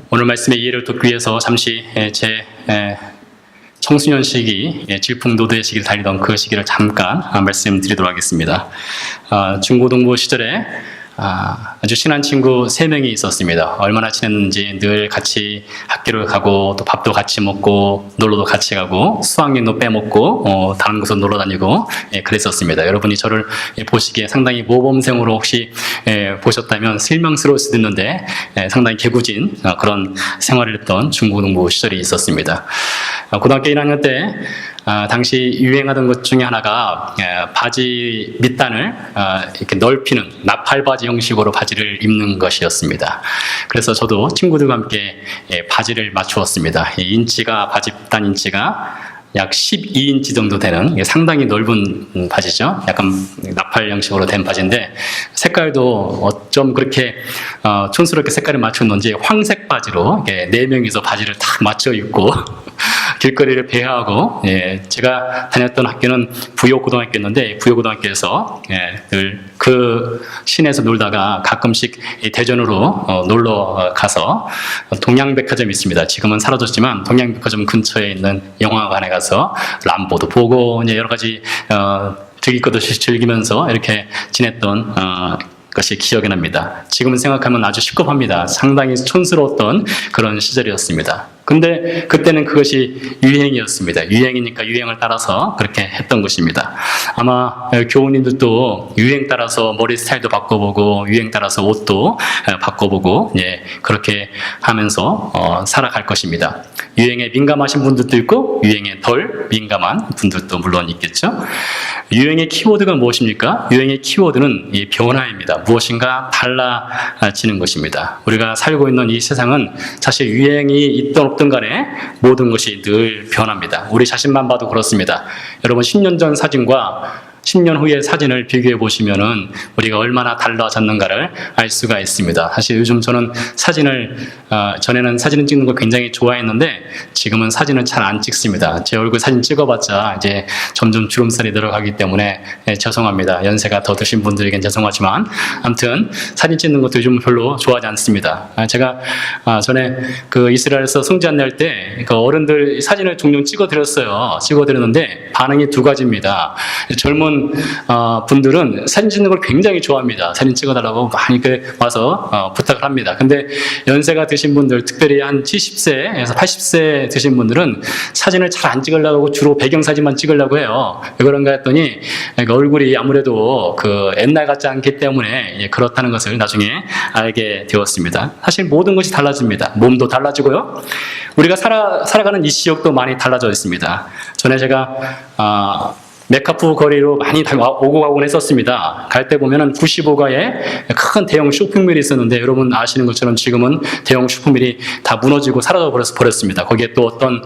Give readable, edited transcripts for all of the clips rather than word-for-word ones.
오늘 말씀의 이해를 돕기 위해서 잠시 제 청소년 시기, 질풍노도의 시기를 달리던 그 시기를 잠깐 말씀드리도록 하겠습니다. 중고등부 시절에 아주 친한 친구 3명이 있었습니다. 얼마나 친했는지 늘 같이 학교를 가고 또 밥도 같이 먹고 놀러도 같이 가고 수학여행도 빼먹고 다른 곳으로 놀러 다니고 그랬었습니다. 여러분이 저를 보시기에 상당히 모범생으로 혹시 보셨다면 실망스러울 수도 있는데 상당히 개구진 그런 생활을 했던 중고등부 시절이 있었습니다. 고등학교 1학년 때 당시 유행하던 것 중에 하나가 바지 밑단을 이렇게 넓히는 나팔바지 형식으로 바지를 입는 것이었습니다. 그래서 저도 친구들과 함께 바지를 맞추었습니다. 인치가 바지 밑단 인치가 약 12인치 정도 되는 상당히 넓은 바지죠. 약간 나팔 형식으로 된 바지인데 색깔도 어쩜 그렇게 촌스럽게 색깔을 맞췄는지 황색 바지로 4명이서 바지를 딱 맞춰 입고 길거리를 배회하고 제가 다녔던 학교는 부여고등학교였는데 부여고등학교에서 늘 그 시내에서 놀다가 가끔씩 대전으로 놀러 가서 동양백화점이 있습니다. 지금은 사라졌지만 동양백화점 근처에 있는 영화관에 가서 람보도 보고 여러 가지 즐길 것도 즐기면서 이렇게 지냈던 것이 기억이 납니다. 지금 생각하면 아주 시급합니다. 상당히 촌스러웠던 그런 시절이었습니다. 근데 그때는 그것이 유행이었습니다. 유행이니까 유행을 따라서 그렇게 했던 것입니다. 아마 교우님들도 유행 따라서 머리 스타일도 바꿔보고 유행 따라서 옷도 바꿔보고 그렇게 하면서 살아갈 것입니다. 유행에 민감하신 분들도 있고 유행에 덜 민감한 분들도 물론 있겠죠. 유행의 키워드가 무엇입니까? 유행의 키워드는 이 변화입니다. 무엇인가 달라지는 것입니다. 우리가 살고 있는 이 세상은 사실 유행이 있던 없든 간에 모든 것이 늘 변합니다. 우리 자신만 봐도 그렇습니다. 여러분 10년 전 사진과 10년 후의 사진을 비교해 보시면은 우리가 얼마나 달라졌는가를 알 수가 있습니다. 사실 요즘 저는 전에는 사진을 찍는 걸 굉장히 좋아했는데 지금은 사진을 잘 안 찍습니다. 제 얼굴 사진 찍어봤자 이제 점점 주름살이 늘어가기 때문에 죄송합니다. 연세가 더 드신 분들에겐 죄송하지만 아무튼 사진 찍는 것도 요즘 별로 좋아하지 않습니다. 제가 전에 그 이스라엘에서 송지 안내할 때 그 어른들 사진을 종종 찍어드렸는데 반응이 2가지입니다. 젊은 분들은 사진 찍는 걸 굉장히 좋아합니다. 사진 찍어달라고 많이 와서 부탁을 합니다. 근데 연세가 드신 분들, 특별히 한 70세에서 80세 드신 분들은 사진을 잘 안 찍으려고 하고 주로 배경사진만 찍으려고 해요. 왜 그런가 했더니 얼굴이 아무래도 옛날 같지 않기 때문에 그렇다는 것을 나중에 알게 되었습니다. 사실 모든 것이 달라집니다. 몸도 달라지고요. 우리가 살아가는 이 지역도 많이 달라져 있습니다. 전에 제가 메카프 거리로 많이 오고 가곤 했었습니다. 갈 때 보면은 95가에 큰 대형 쇼핑몰이 있었는데 여러분 아시는 것처럼 지금은 대형 쇼핑몰이 다 무너지고 사라져 버렸습니다. 거기에 또 어떤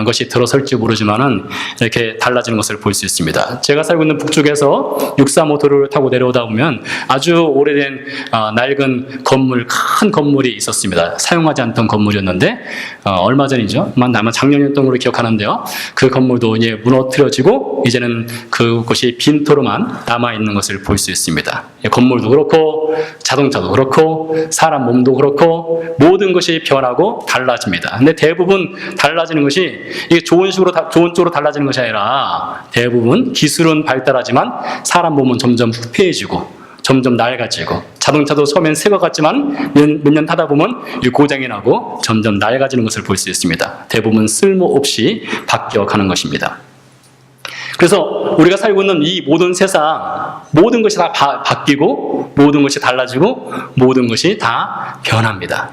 것이 들어설지 모르지만은 이렇게 달라지는 것을 볼 수 있습니다. 제가 살고 있는 북쪽에서 635도로를 타고 내려오다 보면 아주 오래된 낡은 건물, 큰 건물이 있었습니다. 사용하지 않던 건물이었는데 얼마 전이죠. 아마 작년이었던 걸로 기억하는데요. 그 건물도 이제 무너뜨려지고 이제는 그곳이 빈토로만 남아있는 것을 볼 수 있습니다. 건물도 그렇고 자동차도 그렇고 사람 몸도 그렇고 모든 것이 변하고 달라집니다. 근데 대부분 달라지는 것이 이게 좋은 쪽으로 달라지는 것이 아니라 대부분 기술은 발달하지만 사람 몸은 점점 후패해지고 점점 낡아지고 자동차도 처음엔 새 것 같지만 몇 년 타다 보면 고장이 나고 점점 낡아지는 것을 볼 수 있습니다. 대부분 쓸모없이 바뀌어가는 것입니다. 그래서 우리가 살고 있는 이 모든 세상, 모든 것이 다 바뀌고 모든 것이 달라지고 모든 것이 다 변합니다.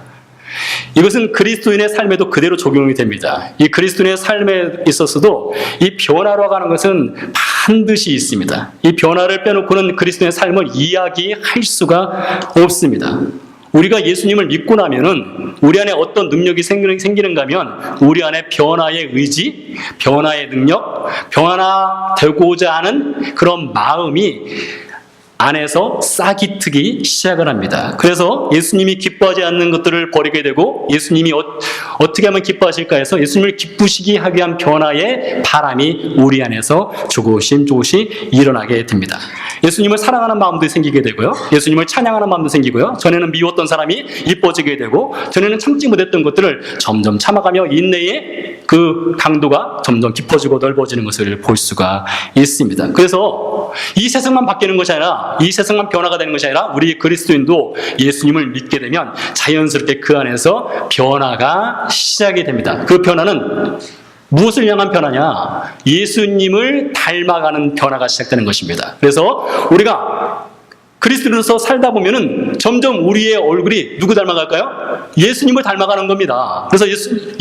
이것은 그리스도인의 삶에도 그대로 적용이 됩니다. 이 그리스도인의 삶에 있어서도 이 변화로 가는 것은 반드시 있습니다. 이 변화를 빼놓고는 그리스도인의 삶을 이야기할 수가 없습니다. 우리가 예수님을 믿고 나면은 우리 안에 어떤 능력이 생기는가 하면 우리 안에 변화의 의지, 변화의 능력, 변화되고자 하는 그런 마음이 안에서 싹이 트기 시작을 합니다. 그래서 예수님이 기뻐하지 않는 것들을 버리게 되고 예수님이 어떻게 하면 기뻐하실까 해서 예수님을 기쁘시게 하기 위한 변화의 바람이 우리 안에서 조금씩 일어나게 됩니다. 예수님을 사랑하는 마음도 생기게 되고요. 예수님을 찬양하는 마음도 생기고요. 전에는 미웠던 사람이 이뻐지게 되고 전에는 참지 못했던 것들을 점점 참아가며 인내의 그 강도가 점점 깊어지고 넓어지는 것을 볼 수가 있습니다. 그래서 이 세상만 바뀌는 것이 아니라 이 세상만 변화가 되는 것이 아니라 우리 그리스도인도 예수님을 믿게 되면 자연스럽게 그 안에서 변화가 시작이 됩니다. 그 변화는 무엇을 향한 변화냐? 예수님을 닮아가는 변화가 시작되는 것입니다. 그래서 우리가 그리스도로서 살다 보면은 점점 우리의 얼굴이 누구 닮아갈까요? 예수님을 닮아가는 겁니다. 그래서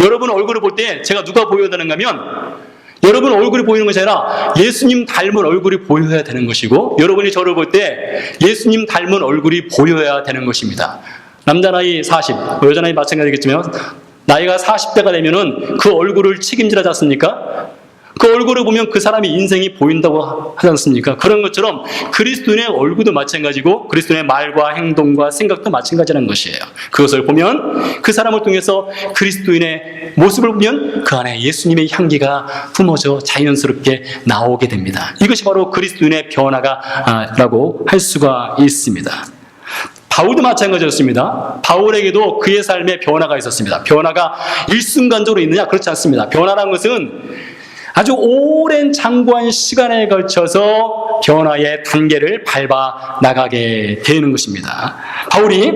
여러분 얼굴을 볼 때 제가 누가 보여야 되는가 하면 여러분 얼굴이 보이는 것이 아니라 예수님 닮은 얼굴이 보여야 되는 것이고 여러분이 저를 볼 때 예수님 닮은 얼굴이 보여야 되는 것입니다. 남자 나이 40, 여자 나이 마찬가지겠지만 나이가 40대가 되면은 그 얼굴을 책임지지 않습니까? 그 얼굴을 보면 그 사람의 인생이 보인다고 하지 않습니까? 그런 것처럼 그리스도인의 얼굴도 마찬가지고 그리스도인의 말과 행동과 생각도 마찬가지라는 것이에요. 그것을 보면 그 사람을 통해서 그리스도인의 모습을 보면 그 안에 예수님의 향기가 품어져 자연스럽게 나오게 됩니다. 이것이 바로 그리스도인의 변화라고 할 수가 있습니다. 바울도 마찬가지였습니다. 바울에게도 그의 삶에 변화가 있었습니다. 변화가 일순간적으로 있느냐? 그렇지 않습니다. 변화라는 것은 아주 오랜 장구한 시간에 걸쳐서 변화의 단계를 밟아 나가게 되는 것입니다. 바울이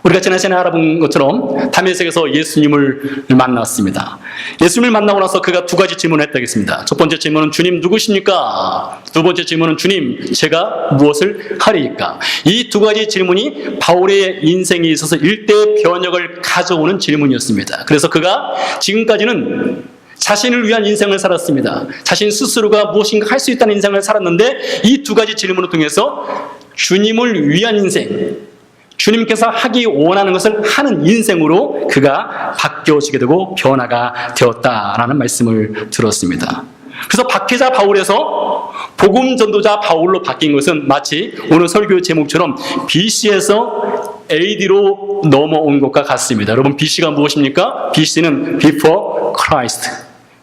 우리가 지난 시간에 알아본 것처럼 다메섹에서 예수님을 만났습니다. 예수님을 만나고 나서 그가 두 가지 질문을 했다겠습니다. 첫 번째 질문은 주님 누구십니까? 두 번째 질문은 주님 제가 무엇을 하리이까? 이 두 가지 질문이 바울의 인생에 있어서 일대 변혁을 가져오는 질문이었습니다. 그래서 그가 지금까지는 자신을 위한 인생을 살았습니다. 자신 스스로가 무엇인가 할 수 있다는 인생을 살았는데 이 두 가지 질문을 통해서 주님을 위한 인생, 주님께서 하기 원하는 것을 하는 인생으로 그가 바뀌어지게 되고 변화가 되었다라는 말씀을 들었습니다. 그래서 박해자 바울에서 복음 전도자 바울로 바뀐 것은 마치 오늘 설교 제목처럼 BC에서 AD로 넘어온 것과 같습니다. 여러분 BC가 무엇입니까? BC는 Before Christ.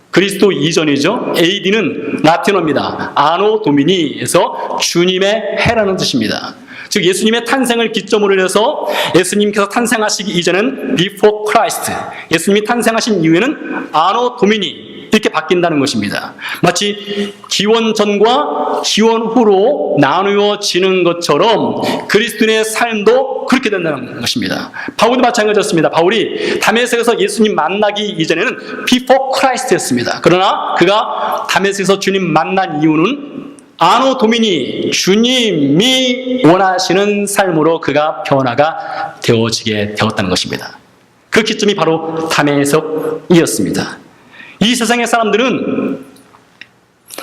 그리스도 이전이죠. AD는 라틴어입니다. 아노 도미니에서 주님의 해라는 뜻입니다. 즉 예수님의 탄생을 기점으로 해서 예수님께서 탄생하시기 이전은 Before Christ, 예수님이 탄생하신 이후에는 아노 도미니 이렇게 바뀐다는 것입니다. 마치 기원 전과 기원 후로 나누어지는 것처럼 그리스도인의 삶도 그렇게 된다는 것입니다. 바울도 마찬가지였습니다. 바울이 다메섹에서 예수님 만나기 이전에는 Before Christ였습니다. 그러나 그가 다메섹에서 주님 만난 이유는 아노 도미니, 주님이 원하시는 삶으로 그가 변화가 되어지게 되었다는 것입니다. 그 기점이 바로 다메섹이었습니다. 이 세상의 사람들은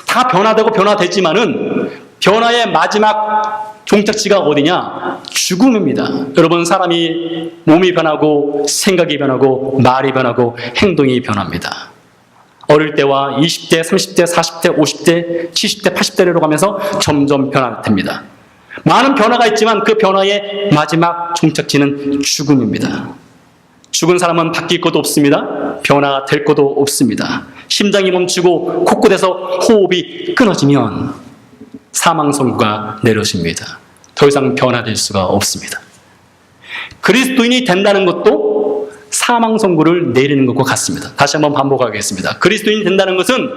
다 변화되고 변화됐지만은 변화의 마지막 종착지가 어디냐? 죽음입니다. 여러분 사람이 몸이 변하고 생각이 변하고 말이 변하고 행동이 변합니다. 어릴 때와 20대, 30대, 40대, 50대, 70대, 80대로 가면서 점점 변화됩니다. 많은 변화가 있지만 그 변화의 마지막 종착지는 죽음입니다. 죽은 사람은 바뀔 것도 없습니다. 변화될 것도 없습니다. 심장이 멈추고 곳곳에서 호흡이 끊어지면 사망 선고가 내려집니다. 더 이상 변화될 수가 없습니다. 그리스도인이 된다는 것도 사망 선고를 내리는 것과 같습니다. 다시 한번 반복하겠습니다. 그리스도인이 된다는 것은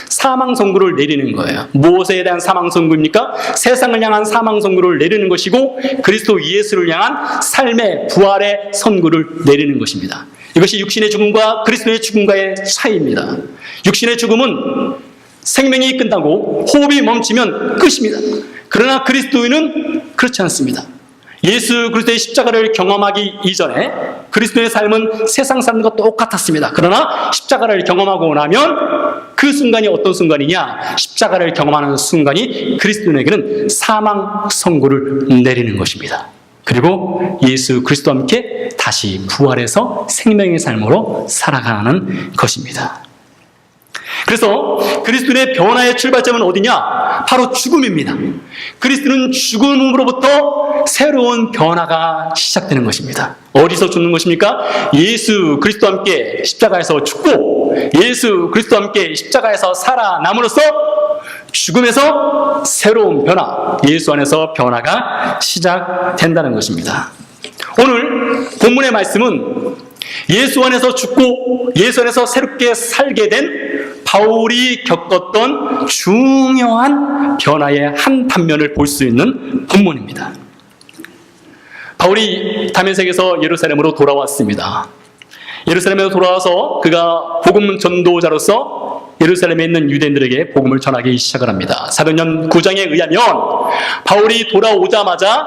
사망 선고를 내리는 거예요. 무엇에 대한 사망 선고입니까? 세상을 향한 사망 선고를 내리는 것이고 그리스도 예수를 향한 삶의 부활의 선고를 내리는 것입니다. 이것이 육신의 죽음과 그리스도의 죽음과의 차이입니다. 육신의 죽음은 생명이 끝나고 호흡이 멈추면 끝입니다. 그러나 그리스도인은 그렇지 않습니다. 예수 그리스도의 십자가를 경험하기 이전에 그리스도의 삶은 세상 사람과 똑같았습니다. 그러나 십자가를 경험하고 나면 그 순간이 어떤 순간이냐? 십자가를 경험하는 순간이 그리스도인에게는 사망 선고를 내리는 것입니다. 그리고 예수 그리스도와 함께 다시 부활해서 생명의 삶으로 살아가는 것입니다. 그래서 그리스도인의 변화의 출발점은 어디냐? 바로 죽음입니다. 그리스도는 죽음으로부터 새로운 변화가 시작되는 것입니다. 어디서 죽는 것입니까? 예수 그리스도와 함께 십자가에서 죽고 예수 그리스도와 함께 십자가에서 살아남으로써 죽음에서 새로운 변화, 예수 안에서 변화가 시작된다는 것입니다. 오늘 본문의 말씀은 예수 안에서 죽고 예수 안에서 새롭게 살게 된 바울이 겪었던 중요한 변화의 한 단면을 볼 수 있는 본문입니다. 바울이 다메섹에서 예루살렘으로 돌아왔습니다. 예루살렘에서 돌아와서 그가 복음 전도자로서 예루살렘에 있는 유대인들에게 복음을 전하기 시작을 합니다. 사도행전 9장에 의하면 바울이 돌아오자마자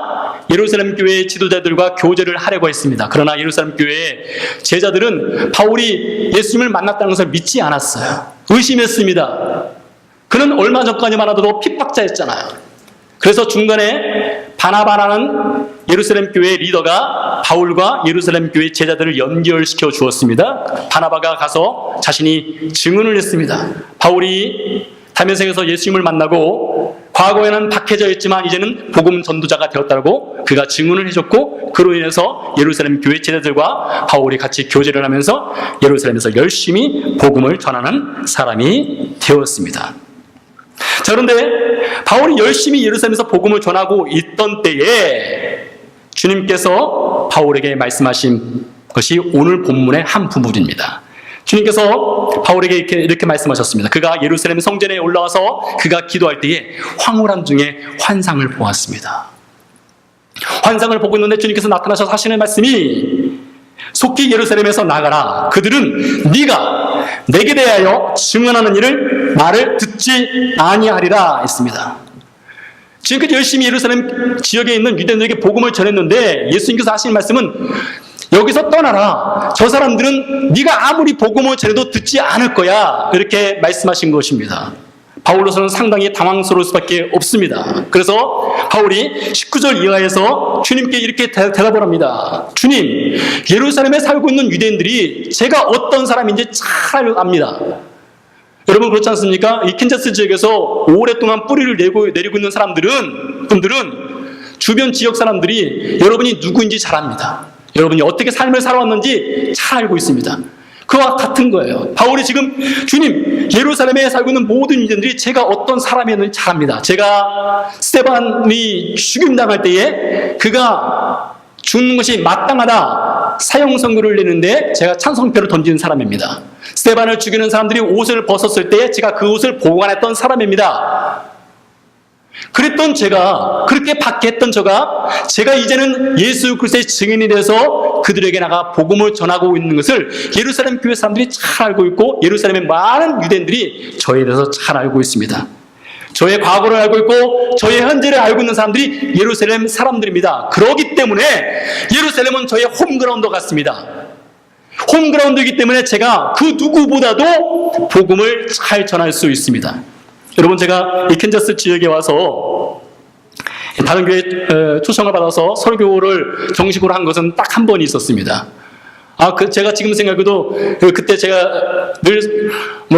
예루살렘 교회의 지도자들과 교제를 하려고 했습니다. 그러나 예루살렘 교회의 제자들은 바울이 예수님을 만났다는 것을 믿지 않았어요. 의심했습니다. 그는 얼마 전까지만 하더라도 핍박자였잖아요. 그래서 중간에 바나바라는 예루살렘 교회의 리더가 바울과 예루살렘 교회 제자들을 연결시켜 주었습니다. 바나바가 가서 자신이 증언을 했습니다. 바울이 다메섹에서 예수님을 만나고 과거에는 박해자 였지만 이제는 복음 전도자가 되었다고 그가 증언을 해줬고, 그로 인해서 예루살렘 교회 제자들과 바울이 같이 교제를 하면서 예루살렘에서 열심히 복음을 전하는 사람이 되었습니다. 자, 그런데 바울이 열심히 예루살렘에서 복음을 전하고 있던 때에 주님께서 바울에게 말씀하신 것이 오늘 본문의 한 부분입니다. 주님께서 바울에게 이렇게 말씀하셨습니다. 그가 예루살렘 성전에 올라와서 그가 기도할 때에 황홀함 중에 환상을 보았습니다. 환상을 보고 있는데 주님께서 나타나셔서 하시는 말씀이 속히 예루살렘에서 나가라. 그들은 네가 내게 대하여 증언하는 일을 말을 듣지 아니하리라 했습니다. 지금까지 열심히 예루살렘 지역에 있는 유대인들에게 복음을 전했는데 예수님께서 하시는 말씀은 여기서 떠나라. 저 사람들은 네가 아무리 복음을 전해도 듣지 않을 거야. 이렇게 말씀하신 것입니다. 바울로서는 상당히 당황스러울 수밖에 없습니다. 그래서 바울이 19절 이하에서 주님께 이렇게 대답을 합니다. 주님, 예루살렘에 살고 있는 유대인들이 제가 어떤 사람인지 잘 압니다. 여러분 그렇지 않습니까? 이 캔자스 지역에서 오랫동안 뿌리를 내리고 있는 분들은 주변 지역 사람들이 여러분이 누구인지 잘 압니다. 여러분이 어떻게 삶을 살아왔는지 잘 알고 있습니다. 그와 같은 거예요. 바울이 지금 주님, 예루살렘에 살고 있는 모든 유대인들이 제가 어떤 사람이었는지 잘 압니다. 제가 스데반이 죽임당할 때에 그가 죽는 것이 마땅하다 사형 선고를 내는데 제가 찬성표를 던지는 사람입니다. 스데반을 죽이는 사람들이 옷을 벗었을 때에 제가 그 옷을 보관했던 사람입니다. 그랬던 제가, 그렇게 박해했던 제가 이제는 예수 그리스도의 증인이 돼서 그들에게 나가 복음을 전하고 있는 것을 예루살렘 교회 사람들이 잘 알고 있고 예루살렘의 많은 유대인들이 저에 대해서 잘 알고 있습니다. 저의 과거를 알고 있고 저의 현재를 알고 있는 사람들이 예루살렘 사람들입니다. 그렇기 때문에 예루살렘은 저의 홈그라운드 같습니다. 홈그라운드이기 때문에 제가 그 누구보다도 복음을 잘 전할 수 있습니다. 여러분, 제가 이 캔자스 지역에 와서 다른 교회 초청을 받아서 설교를 정식으로 한 것은 딱 한 번이 있었습니다. 제가 지금 생각해도 그때 제가 늘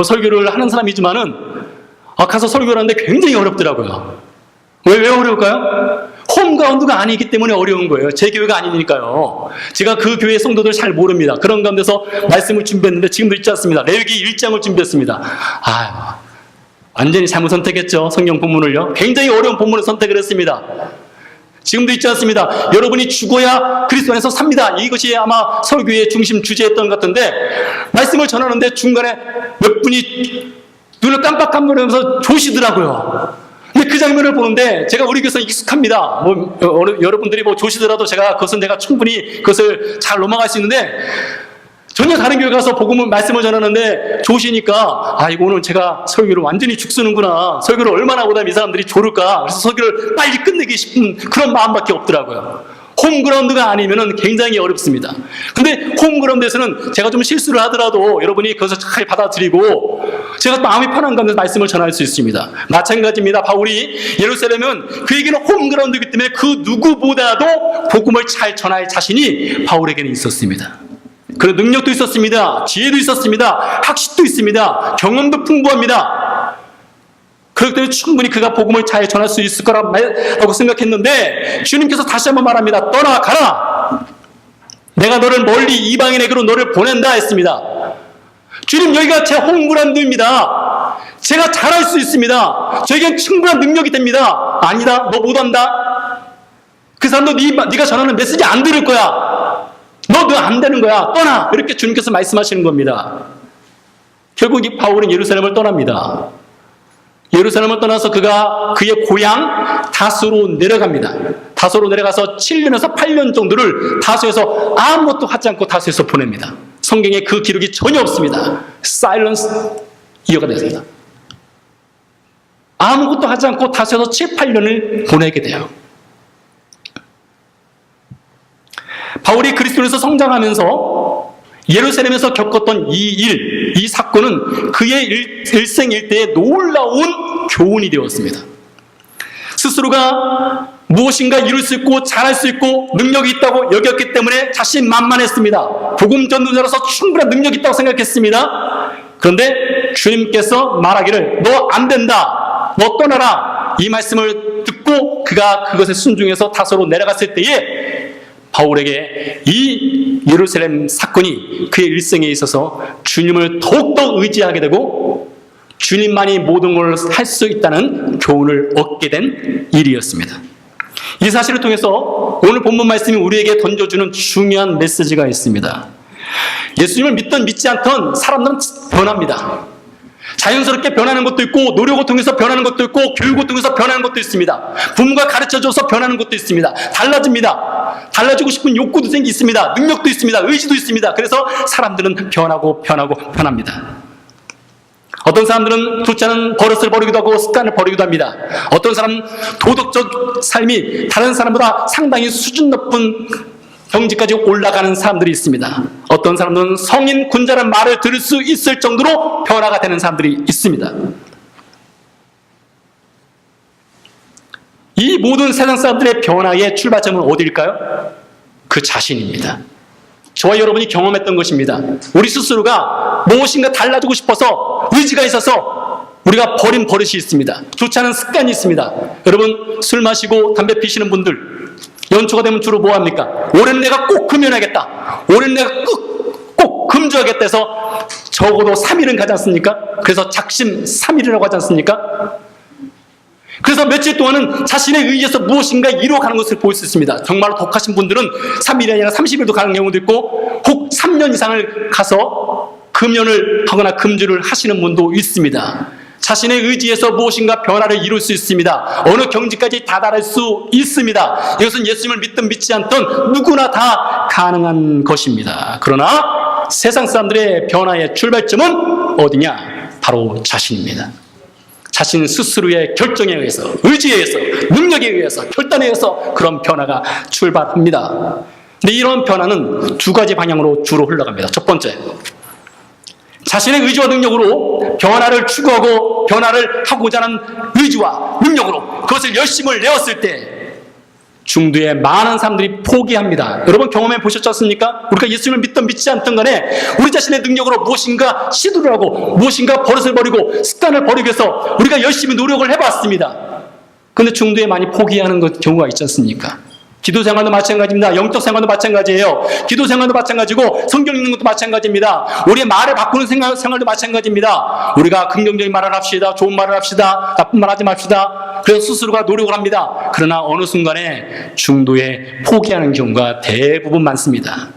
설교를 하는 사람이지만은 가서 설교를 하는데 굉장히 어렵더라고요. 왜 어려울까요? 홈그라운드가 아니기 때문에 어려운 거예요. 제 교회가 아니니까요. 제가 그 교회 성도들 잘 모릅니다. 그런 가운데서 말씀을 준비했는데 지금도 있지 않습니다. 레위기 1장을 준비했습니다. 완전히 잘못 선택했죠. 성경 본문을요. 굉장히 어려운 본문을 선택을 했습니다. 지금도 있지 않습니다. 여러분이 죽어야 그리스도 안에서 삽니다. 이것이 아마 설교의 중심 주제였던 것 같은데 말씀을 전하는데 중간에 몇 분이 눈을 깜빡깜빡하면서 조시더라고요. 근데 그 장면을 보는데 제가 우리 교회에서 익숙합니다. 여러분들이 조시더라도 제가 충분히 그것을 잘 넘어갈 수 있는데 전혀 다른 교회 가서 말씀을 전하는데 조시니까 이거 오늘 제가 설교를 완전히 죽쓰는구나. 설교를 얼마나 하고 다니면 이 사람들이 졸을까. 그래서 설교를 빨리 끝내기 싶은 그런 마음밖에 없더라고요. 홈그라운드가 아니면 굉장히 어렵습니다. 근데 홈그라운드에서는 제가 좀 실수를 하더라도 여러분이 그것을 잘 받아들이고 제가 마음이 편한 가운데 말씀을 전할 수 있습니다. 마찬가지입니다. 바울이 예루살렘은 그에게는 홈그라운드이기 때문에 그 누구보다도 복음을 잘 전할 자신이 바울에게는 있었습니다. 그런 능력도 있었습니다. 지혜도 있었습니다. 학식도 있습니다. 경험도 풍부합니다. 그렇기 때문에 충분히 그가 복음을 잘 전할 수 있을 거라고 생각했는데 주님께서 다시 한번 말합니다. 떠나가라. 내가 너를 멀리 이방인에게로 너를 보낸다 했습니다. 주님, 여기가 제 홈그라운드입니다. 제가 잘할 수 있습니다. 저에겐 충분한 능력이 됩니다. 아니다, 너 못한다. 그 사람도 네가 전하는 메시지 안 들을 거야. 너 안 되는 거야. 떠나. 이렇게 주님께서 말씀하시는 겁니다. 결국 이 바울은 예루살렘을 떠납니다. 예루살렘을 떠나서 그가 그의 고향 다소로 내려갑니다. 다소로 내려가서 7년에서 8년 정도를 다소에서 아무것도 하지 않고 다소에서 보냅니다. 성경에 그 기록이 전혀 없습니다. 사일런스 이어가 됐습니다. 아무것도 하지 않고 다소에서 7, 8년을 보내게 돼요. 바울이 그리스도에서 성장하면서 예루살렘에서 겪었던 이 사건은 그의 일생일대에 놀라운 교훈이 되었습니다. 스스로가 무엇인가 이룰 수 있고 잘할 수 있고 능력이 있다고 여겼기 때문에 자신만만했습니다. 복음 전도자로서 충분한 능력이 있다고 생각했습니다. 그런데 주님께서 말하기를 너 안 된다, 너 떠나라, 이 말씀을 듣고 그가 그것에 순종해서 다소로 내려갔을 때에 바울에게 이 예루살렘 사건이 그의 일생에 있어서 주님을 더욱더 의지하게 되고 주님만이 모든 걸 할 수 있다는 교훈을 얻게 된 일이었습니다. 이 사실을 통해서 오늘 본문 말씀이 우리에게 던져주는 중요한 메시지가 있습니다. 예수님을 믿든 믿지 않던 사람들은 변합니다. 자연스럽게 변하는 것도 있고 노력을 통해서 변하는 것도 있고 교육을 통해서 변하는 것도 있습니다. 부모가 가르쳐줘서 변하는 것도 있습니다. 달라집니다. 달라지고 싶은 욕구도 있습니다. 능력도 있습니다. 의지도 있습니다. 그래서 사람들은 변합니다. 어떤 사람들은 좋지 않은 버릇을 버리기도 하고 습관을 버리기도 합니다. 어떤 사람은 도덕적 삶이 다른 사람보다 상당히 수준 높은 경지까지 올라가는 사람들이 있습니다. 어떤 사람들은 성인 군자라는 말을 들을 수 있을 정도로 변화가 되는 사람들이 있습니다. 이 모든 세상 사람들의 변화의 출발점은 어디일까요? 그 자신입니다. 저와 여러분이 경험했던 것입니다. 우리 스스로가 무엇인가 달라지고 싶어서 의지가 있어서 우리가 버린 버릇이 있습니다. 좋지 않은 습관이 있습니다. 여러분, 술 마시고 담배 피시는 분들 연초가 되면 주로 뭐 합니까? 올해는 내가 꼭 금연하겠다. 올해는 내가 꼭 금주하겠다 해서 적어도 3일은 가지 않습니까? 그래서 작심 3일이라고 하지 않습니까? 그래서 며칠 동안은 자신의 의지에서 무엇인가 이루어가는 것을 볼 수 있습니다. 정말로 독하신 분들은 3일이 아니라 30일도 가는 경우도 있고 혹 3년 이상을 가서 금연을 하거나 금주를 하시는 분도 있습니다. 자신의 의지에서 무엇인가 변화를 이룰 수 있습니다. 어느 경지까지 다다를 수 있습니다. 이것은 예수님을 믿든 믿지 않든 누구나 다 가능한 것입니다. 그러나 세상 사람들의 변화의 출발점은 어디냐? 바로 자신입니다. 자신 스스로의 결정에 의해서, 의지에 의해서, 능력에 의해서, 결단에 의해서 그런 변화가 출발합니다. 근데 이런 변화는 두 가지 방향으로 주로 흘러갑니다. 첫 번째, 자신의 의지와 능력으로 변화를 추구하고 변화를 하고자 하는 의지와 능력으로 그것을 열심을 내었을 때 중도에 많은 사람들이 포기합니다. 여러분 경험해 보셨지 않습니까? 우리가 예수님을 믿든 믿지 않든 간에 우리 자신의 능력으로 무엇인가 시도를 하고 무엇인가 버릇을 버리고 습관을 버리기 위해서 우리가 열심히 노력을 해봤습니다. 그런데 중도에 많이 포기하는 경우가 있지 않습니까? 기도 생활도 마찬가지입니다. 영적 생활도 마찬가지예요. 기도 생활도 마찬가지고 성경 읽는 것도 마찬가지입니다. 우리의 말을 바꾸는 생활도 마찬가지입니다. 우리가 긍정적인 말을 합시다. 좋은 말을 합시다. 나쁜 말 하지 맙시다. 그래서 스스로가 노력을 합니다. 그러나 어느 순간에 중도에 포기하는 경우가 대부분 많습니다.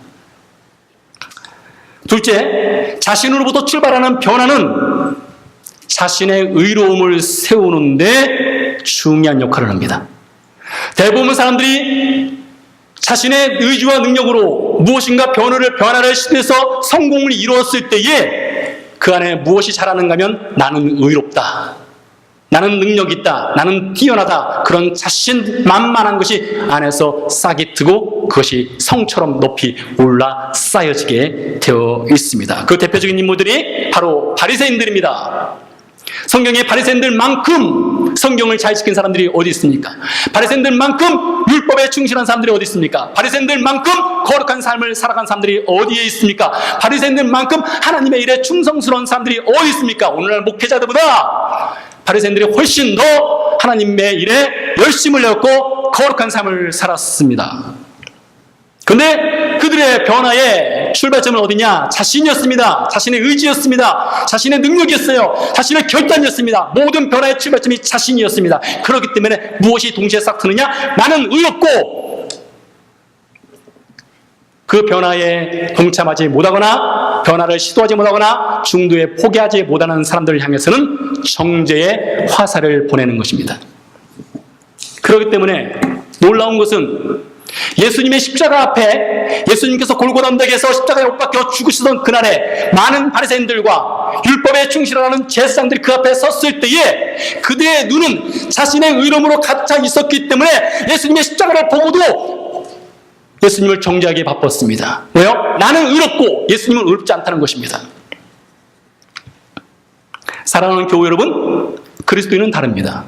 둘째, 자신으로부터 출발하는 변화는 자신의 의로움을 세우는데 중요한 역할을 합니다. 대부분 사람들이 자신의 의지와 능력으로 무엇인가 변화를 시도해서 성공을 이루었을 때에 그 안에 무엇이 잘하는가 하면 나는 의롭다, 나는 능력이 있다, 나는 뛰어나다, 그런 자신만만한 것이 안에서 싹이 트고 그것이 성처럼 높이 올라 쌓여지게 되어 있습니다. 그 대표적인 인물들이 바로 바리새인들입니다. 성경에 바리새인들만큼 성경을 잘 지킨 사람들이 어디 있습니까? 바리새인들만큼 율법에 충실한 사람들이 어디 있습니까? 바리새인들만큼 거룩한 삶을 살아간 사람들이 어디에 있습니까? 바리새인들만큼 하나님의 일에 충성스러운 사람들이 어디 있습니까? 오늘날 목회자들보다 바리새인들이 훨씬 더 하나님의 일에 열심을 내었고 거룩한 삶을 살았습니다. 그런데 그들의 변화의 출발점은 어디냐? 자신이었습니다. 자신의 의지였습니다. 자신의 능력이었어요. 자신의 결단이었습니다. 모든 변화의 출발점이 자신이었습니다. 그렇기 때문에 무엇이 동시에 싹 트느냐? 나는 의롭고 그 변화에 동참하지 못하거나 변화를 시도하지 못하거나 중도에 포기하지 못하는 사람들을 향해서는 정죄의 화살을 보내는 것입니다. 그렇기 때문에 놀라운 것은 예수님의 십자가 앞에 예수님께서 골고다 언덕에서 십자가에 못 박혀 죽으시던 그날에 많은 바리새인들과 율법에 충실하는 제사장들이 그 앞에 섰을 때에 그들의 눈은 자신의 의로움으로 가득 차 있었기 때문에 예수님의 십자가를 보고도 예수님을 정죄하기에 바빴습니다. 왜요? 나는 의롭고 예수님은 의롭지 않다는 것입니다. 사랑하는 교회 여러분, 그리스도인은 다릅니다.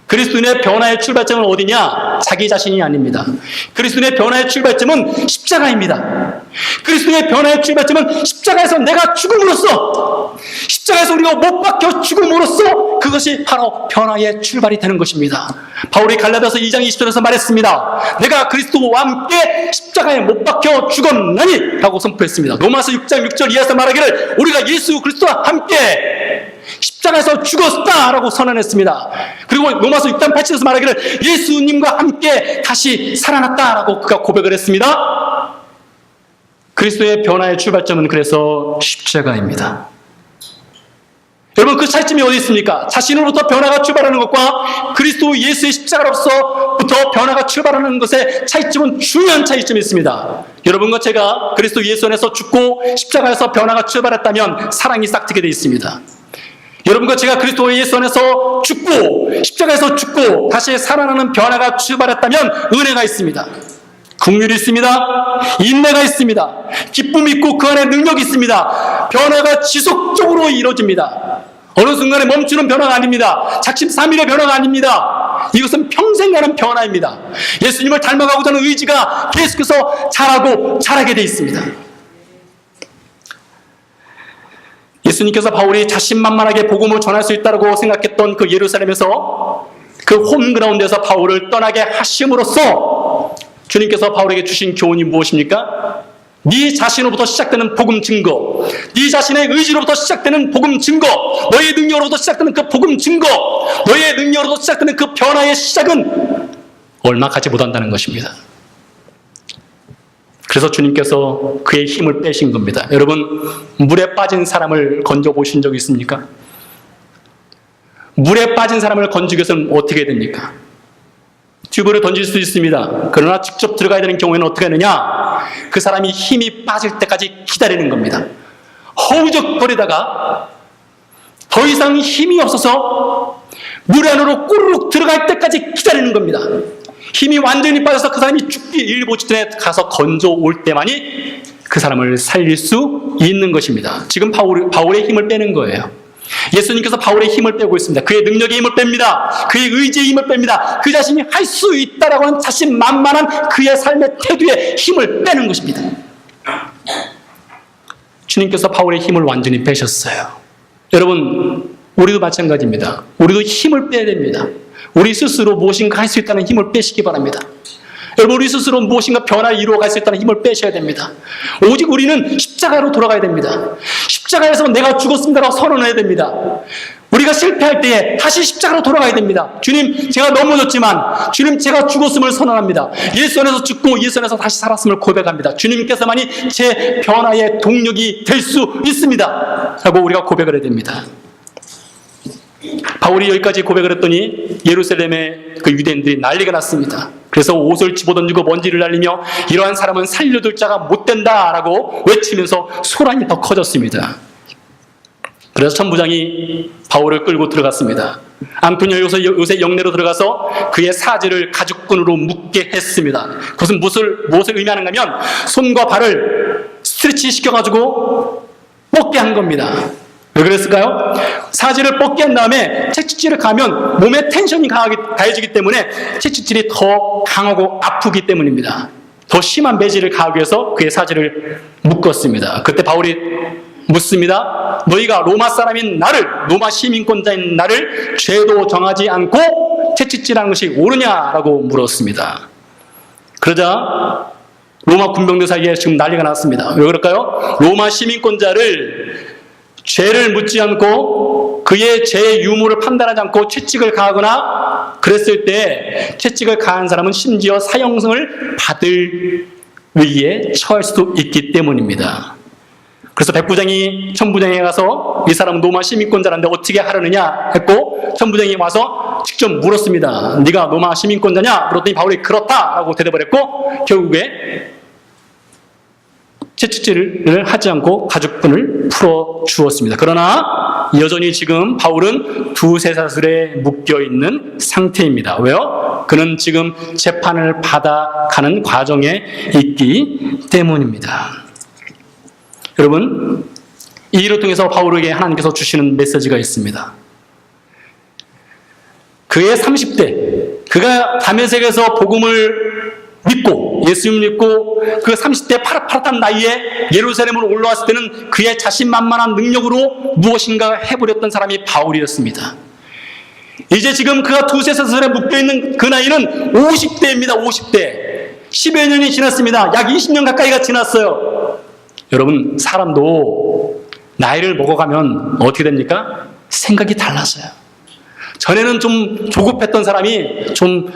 그리스도인의 변화의 출발점은 어디냐? 자기 자신이 아닙니다. 그리스도인의 변화의 출발점은 십자가입니다. 그리스도인의 변화의 출발점은 십자가에서 내가 죽음으로써, 십자가에서 우리가 못 박혀 죽음으로써 그것이 바로 변화의 출발이 되는 것입니다. 바울이 갈라디아서 2장 20절에서 말했습니다. 내가 그리스도와 함께 십자가에 못 박혀 죽었나니 라고 선포했습니다. 로마서 6장 6절 이하에서 말하기를 우리가 예수 그리스도와 함께 십자가에서 죽었다라고 선언했습니다. 그리고 로마서 6장 8절에서 말하기를 예수님과 함께 다시 살아났다라고 그가 고백을 했습니다. 그리스도의 변화의 출발점은 그래서 십자가입니다. 여러분, 그 차이점이 어디 있습니까? 자신으로부터 변화가 출발하는 것과 그리스도 예수의 십자가로서부터 변화가 출발하는 것의 차이점은 중요한 차이점이 있습니다. 여러분과 제가 그리스도 예수 안에서 죽고 십자가에서 변화가 출발했다면 사랑이 싹트게 되어 있습니다. 여러분과 제가 그리스도 예수 안에서 죽고 십자가에서 죽고 다시 살아나는 변화가 출발했다면 은혜가 있습니다. 긍휼이 있습니다. 인내가 있습니다. 기쁨이 있고 그 안에 능력이 있습니다. 변화가 지속적으로 이루어집니다. 어느 순간에 멈추는 변화가 아닙니다. 작심삼일의 변화가 아닙니다. 이것은 평생 가는 변화입니다. 예수님을 닮아가고자 하는 의지가 계속해서 자라게 되어 있습니다. 예수님께서 바울이 자신만만하게 복음을 전할 수 있다고 생각했던 그 예루살렘에서 그 홈그라운드에서 바울을 떠나게 하심으로써 주님께서 바울에게 주신 교훈이 무엇입니까? 네 자신으로부터 시작되는 복음 증거, 네 자신의 의지로부터 시작되는 복음 증거, 너의 능력으로부터 시작되는 그 복음 증거, 너의 능력으로부터 시작되는 그 변화의 시작은 얼마 가지 못한다는 것입니다. 그래서 주님께서 그의 힘을 빼신 겁니다. 여러분, 물에 빠진 사람을 건져 보신 적 있습니까? 물에 빠진 사람을 건지기 위해서는 어떻게 됩니까? 튜브를 던질 수 있습니다. 그러나 직접 들어가야 되는 경우에는 어떻게 하느냐? 그 사람이 힘이 빠질 때까지 기다리는 겁니다. 허우적거리다가 더 이상 힘이 없어서 물 안으로 꼬르륵 들어갈 때까지 기다리는 겁니다. 힘이 완전히 빠져서 그 사람이 죽기 일보 직전에 가서 건져 올 때만이 그 사람을 살릴 수 있는 것입니다. 지금 바울의 힘을 빼는 거예요. 예수님께서 바울의 힘을 빼고 있습니다. 그의 능력의 힘을 뺍니다. 그의 의지의 힘을 뺍니다. 그 자신이 할 수 있다라고 하는 자신만만한 그의 삶의 태도에 힘을 빼는 것입니다. 주님께서 바울의 힘을 완전히 빼셨어요. 여러분, 우리도 마찬가지입니다. 우리도 힘을 빼야 됩니다. 우리 스스로 무엇인가 할 수 있다는 힘을 빼시기 바랍니다. 여러분, 우리 스스로 무엇인가 변화를 이루어갈 수 있다는 힘을 빼셔야 됩니다. 오직 우리는 십자가로 돌아가야 됩니다. 십자가에서 내가 죽었습니다라고 선언해야 됩니다. 우리가 실패할 때에 다시 십자가로 돌아가야 됩니다. 주님, 제가 넘어졌지만 주님, 제가 죽었음을 선언합니다. 예수 안에서 죽고 예수 안에서 다시 살았음을 고백합니다. 주님께서만이 제 변화의 동력이 될 수 있습니다 라고 우리가 고백을 해야 됩니다. 바울이 여기까지 고백을 했더니 예루살렘의 그 유대인들이 난리가 났습니다. 그래서 옷을 집어던지고 먼지를 날리며 이러한 사람은 살려둘 자가 못 된다라고 외치면서 소란이 더 커졌습니다. 그래서 천부장이 바울을 끌고 들어갔습니다. 안토니오 요새 영내로 들어가서 그의 사지를 가죽끈으로 묶게 했습니다. 그것은 무엇을 의미하는가 하면 손과 발을 스트레치 시켜가지고 뻗게 한 겁니다. 왜 그랬을까요? 사지를 뻗게 한 다음에 채찍질을 가면 몸에 텐션이 가해지기 때문에 채찍질이 더 강하고 아프기 때문입니다. 더 심한 매질을 가하기 위해서 그의 사지를 묶었습니다. 그때 바울이 묻습니다. 너희가 로마 사람인 나를, 로마 시민권자인 나를 죄도 정하지 않고 채찍질하는 것이 옳으냐라고 물었습니다. 그러자 로마 군병들 사이에 지금 난리가 났습니다. 왜 그럴까요? 로마 시민권자를 죄를 묻지 않고 그의 죄의 유무를 판단하지 않고 채찍을 가하거나 그랬을 때 채찍을 가한 사람은 심지어 사형을 받을 위기에 처할 수도 있기 때문입니다. 그래서 백부장이 천부장에 가서 이 사람은 로마 시민권자란데 어떻게 하려느냐 했고 천부장이 와서 직접 물었습니다. 네가 로마 시민권자냐? 물었더니 바울이 그렇다라고 대답을 했고 결국에 채찍질을 하지 않고 가죽끈을 풀어주었습니다. 그러나 여전히 지금 바울은 두세 사슬에 묶여있는 상태입니다. 왜요? 그는 지금 재판을 받아가는 과정에 있기 때문입니다. 여러분, 이 일을 통해서 바울에게 하나님께서 주시는 메시지가 있습니다. 그의 30대, 그가 다메섹에서 복음을 믿고 예수님을 믿고 그 30대 파릇파릇한 나이에 예루살렘으로 올라왔을 때는 그의 자신만만한 능력으로 무엇인가 해버렸던 사람이 바울이었습니다. 이제 지금 그가 두세 사슬에 묶여있는 그 나이는 50대입니다. 50대. 10여 년이 지났습니다. 약 20년 가까이가 지났어요. 여러분, 사람도 나이를 먹어가면 어떻게 됩니까? 생각이 달라져요. 전에는 좀 조급했던 사람이 좀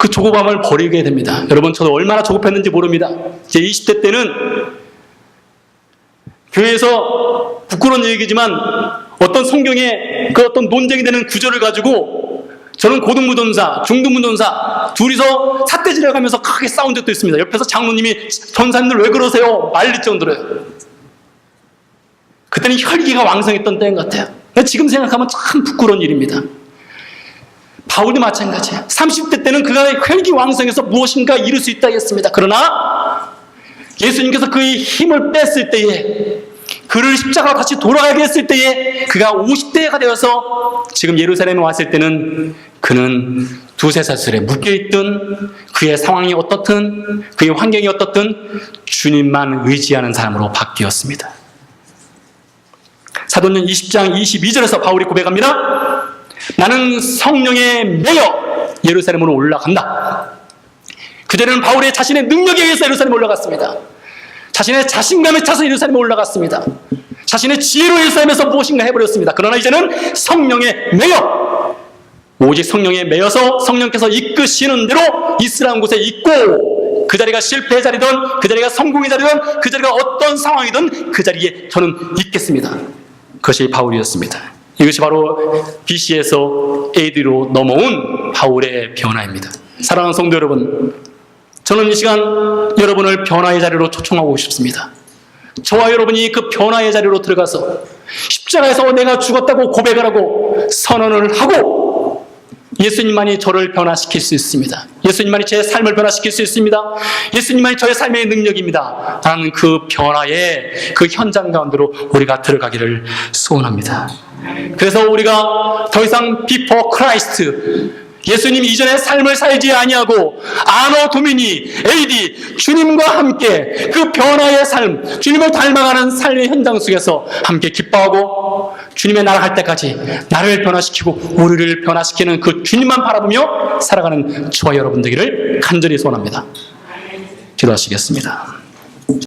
그 조급함을 버리게 됩니다. 여러분, 저도 얼마나 조급했는지 모릅니다. 제 20대 때는 교회에서 부끄러운 얘기지만 어떤 성경에 그 어떤 논쟁이 되는 구절을 가지고 저는 고등무전사, 중등무전사 둘이서 삿대질을 하면서 크게 싸운 적도 있습니다. 옆에서 장로님이 전사님들 왜 그러세요? 말릴 정도로요. 그때는 혈기가 왕성했던 때인 것 같아요. 지금 생각하면 참 부끄러운 일입니다. 바울도 마찬가지예요. 30대 때는 그가 혈기 왕성해서 무엇인가 이룰 수 있다 했습니다. 그러나 예수님께서 그의 힘을 뺐을 때에 그를 십자가로 다시 돌아가게 했을 때에 그가 50대가 되어서 지금 예루살렘에 왔을 때는 그는 두세 사슬에 묶여있든 그의 상황이 어떻든 그의 환경이 어떻든 주님만 의지하는 사람으로 바뀌었습니다. 사도행전 20장 22절에서 바울이 고백합니다. 나는 성령에 매여 예루살렘으로 올라간다. 그때는 바울의 자신의 능력에 의해서 예루살렘에 올라갔습니다. 자신의 자신감에 차서 예루살렘에 올라갔습니다. 자신의 지혜로 예루살렘에서 무엇인가 해버렸습니다. 그러나 이제는 성령에 매여 오직 성령에 매여서 성령께서 이끄시는 대로 있으라는 곳에 있고 그 자리가 실패의 자리든 그 자리가 성공의 자리든 그 자리가 어떤 상황이든 그 자리에 저는 있겠습니다. 그것이 바울이었습니다. 이것이 바로 BC에서 AD로 넘어온 바울의 변화입니다. 사랑하는 성도 여러분, 저는 이 시간 여러분을 변화의 자리로 초청하고 싶습니다. 저와 여러분이 그 변화의 자리로 들어가서 십자가에서 내가 죽었다고 고백을 하고 선언을 하고 예수님만이 저를 변화시킬 수 있습니다. 예수님만이 제 삶을 변화시킬 수 있습니다. 예수님만이 저의 삶의 능력입니다. 라는 그 변화의 그 현장 가운데로 우리가 들어가기를 소원합니다. 그래서 우리가 더 이상 before Christ, 예수님 이전의 삶을 살지 아니하고 아노 도미니 AD 주님과 함께 그 변화의 삶, 주님을 닮아가는 삶의 현장 속에서 함께 기뻐하고 주님의 나라 할 때까지 나를 변화시키고 우리를 변화시키는 그 주님만 바라보며 살아가는 저와 여러분 되기를 간절히 소원합니다. 기도하시겠습니다.